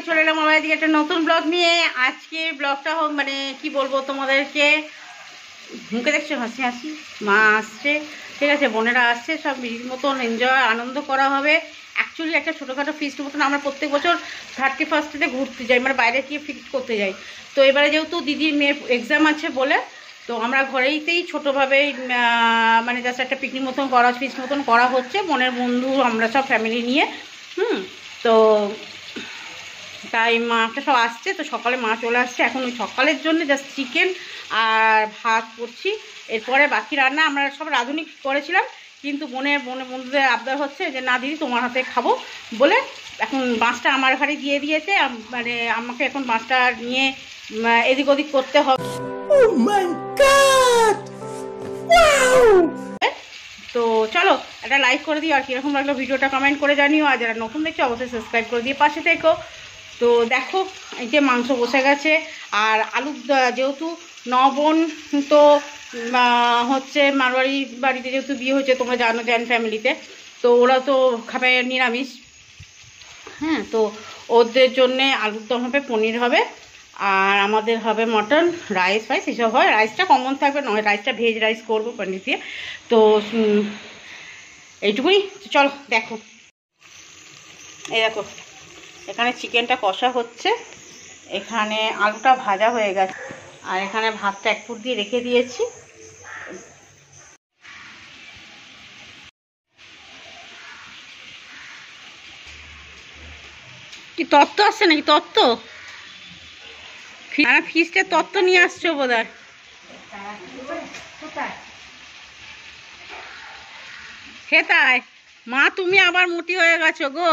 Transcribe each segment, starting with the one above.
চলে এলাম আমার এদিকে একটা নতুন ব্লগ নিয়ে। আজকে ব্লগটা হোক মানে কি বলবো তোমাদেরকে, মুখে দেখছো হাসি হাসি, মা আসছে, ঠিক আছে, বোনেরা আসছে, সব নিজের মতন এনজয় আনন্দ করা হবে। অ্যাকচুয়ালি একটা ছোটোখাটো ফিস্ট মতন আমরা প্রত্যেক বছর 31st ঘুরতে যাই, মানে বাইরে গিয়ে ফিস্ট করতে যাই। তো এবারে যেহেতু দিদির মেয়ের এক্সাম আছে বলে তো আমরা ঘরেইতেই ছোটোভাবেই মানে জাস্ট একটা পিকনিক মতন করা, ফিস্ট মতন করা হচ্ছে, বোনের বন্ধু আমরা সব ফ্যামিলি নিয়ে। তো তাই মাটা সব আসছে, তো সকালে মা চলে আসছে। এখন ওই সকালের জন্য জাস্ট চিকেন আর ভাত করছি। এরপরে বাকি রান্না আমরা সব রাঁধুনি করেছিলাম, কিন্তু বন্ধুদের আবদার হচ্ছে যে না দিদি তোমার হাতে খাবো বলে এখন মাছটা আমার ঘাড়ে দিয়ে দিয়েছে। মানে আমাকে এখন মাছটা নিয়ে এদিক ওদিক করতে হবে। তো চলো একটা লাইক করে দিও, আর কীরকম লাগলো ভিডিওটা কমেন্ট করে জানিও। আর যারা নতুন দেখছো অবশ্যই সাবস্ক্রাইব করে দিয়ে পাশে থেকো। তো দেখো এই যে মাংস বসে গেছে, আর আলু যেহেতু নবন তো হচ্ছে মারবাড়ি বাড়িতে যেহেতু বিয়ে হয়েছে তোমরা জানো জয়েন্ট ফ্যামিলিতে, তো ওরা তো খাবে নিরামিষ। হ্যাঁ, তো ওদের জন্যে আলুর দম হবে, পনির হবে, আর আমাদের হবে মটন, রাইস ফাইস এসব হয়। রাইসটা কমন থাকবে, নয় রাইসটা ভেজ রাইস করবো পনির দিয়ে। তো এইটুকুই, চলো দেখো। এই দেখো এখানে চিকেনটা কষা হচ্ছে, এখানে আলুটা ভাজা হয়ে গেছে, আর এখানে ভাতটা এক ফুট দিয়ে রেখে দিয়েছি। কি তত্ত্ব আসছে নাকি? তত্ত্ব ফিস্টের তত্ত্ব নিয়ে আসছো বোধহয়। হেতায় মা তুমি আবার মোটি হয়ে গেছো গো।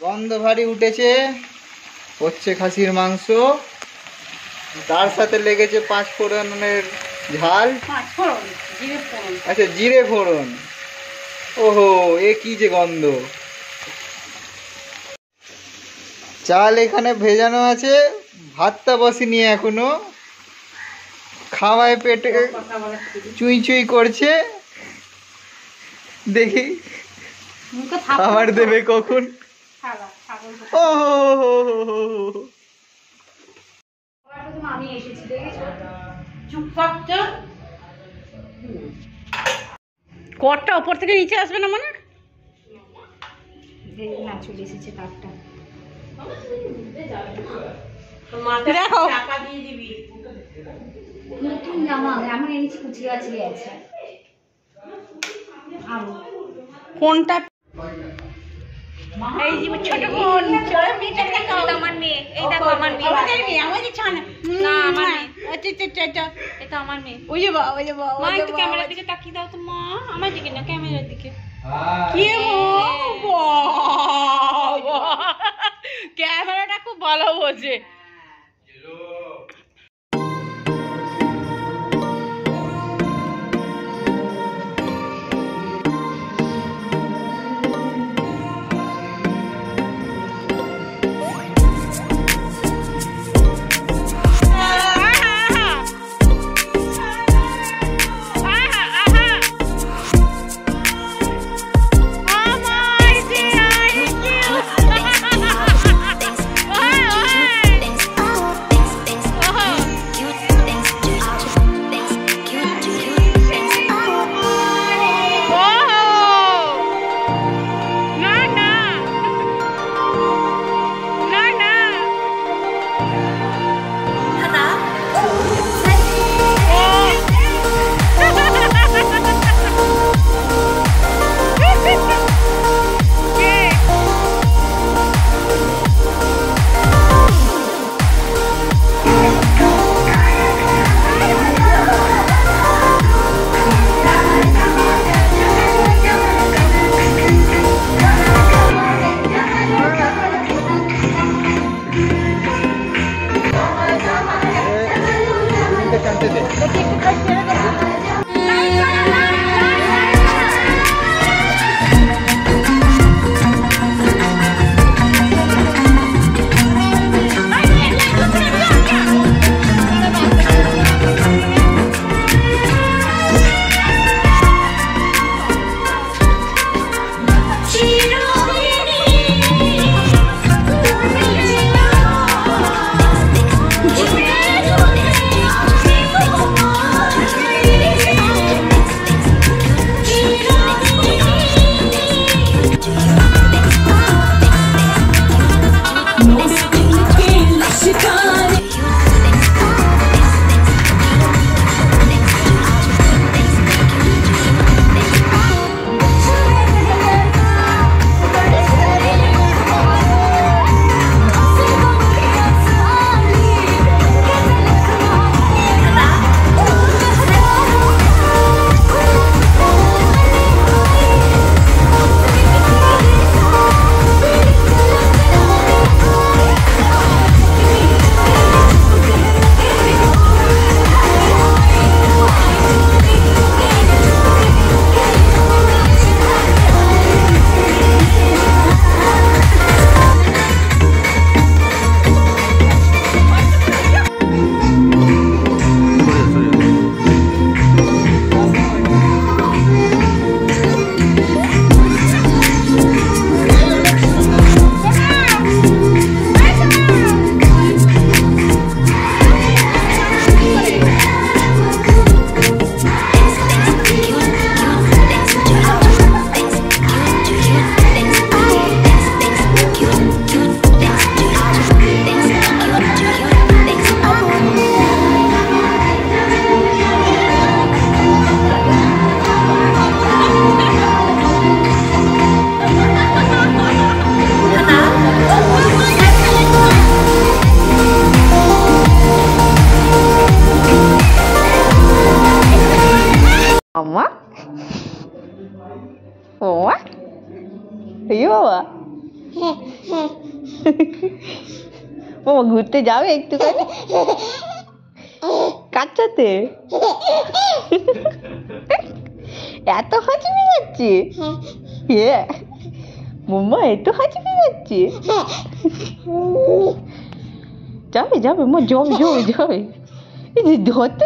গন্ধ ভারী উঠেছে, হচ্ছে খাসির মাংস, তার সাথে লেগেছে 5 ফোড়নের ঝাল। আচ্ছা, জিরে ফোড়ন। ওহো, এ কি যে গন্ধ। চাল এখানে ভেজানো আছে, ভাতটা বসিনি এখনো, খাওয়ায় পেটে চুই চুই করছে। দেখি খাবার দেবে কখন। ও আমি এসেছি দেখেছো, চুপচাপ কড়টা ওপর থেকে নিচে আসবে না, মানে না চলে এসেছে কাঠটা। দেখো নতুন জামা আমি এনেছি, কুচি আছে কোনটা? এই যে ছোট বোন, আমার মেয়ে, এই দেখো আমার মেয়ে, আমাদের মেয়ে, আমাদের ছানা না আমার মেয়ে, এটা এটা আমার মেয়ে। ওই যে বাবা, ওই যে বাবা, মা একটু ক্যামেরার দিকে তাকিয়ে দাও তো মা, আমার দিকে না ক্যামেরার দিকে। কি ক্যামেরাটা খুব ভালো বোঝে। আম্মা ওমা এই বাবা ও ঘুরতে যাবে একটুখানি কার সাথে এত হাঁচি পেয়ে যাচ্ছে মোম্মা এত হাঁচি পেয়ে যাচ্ছে যাবে যাবে মা যাবে যাবে যাবে এই যে ধরতে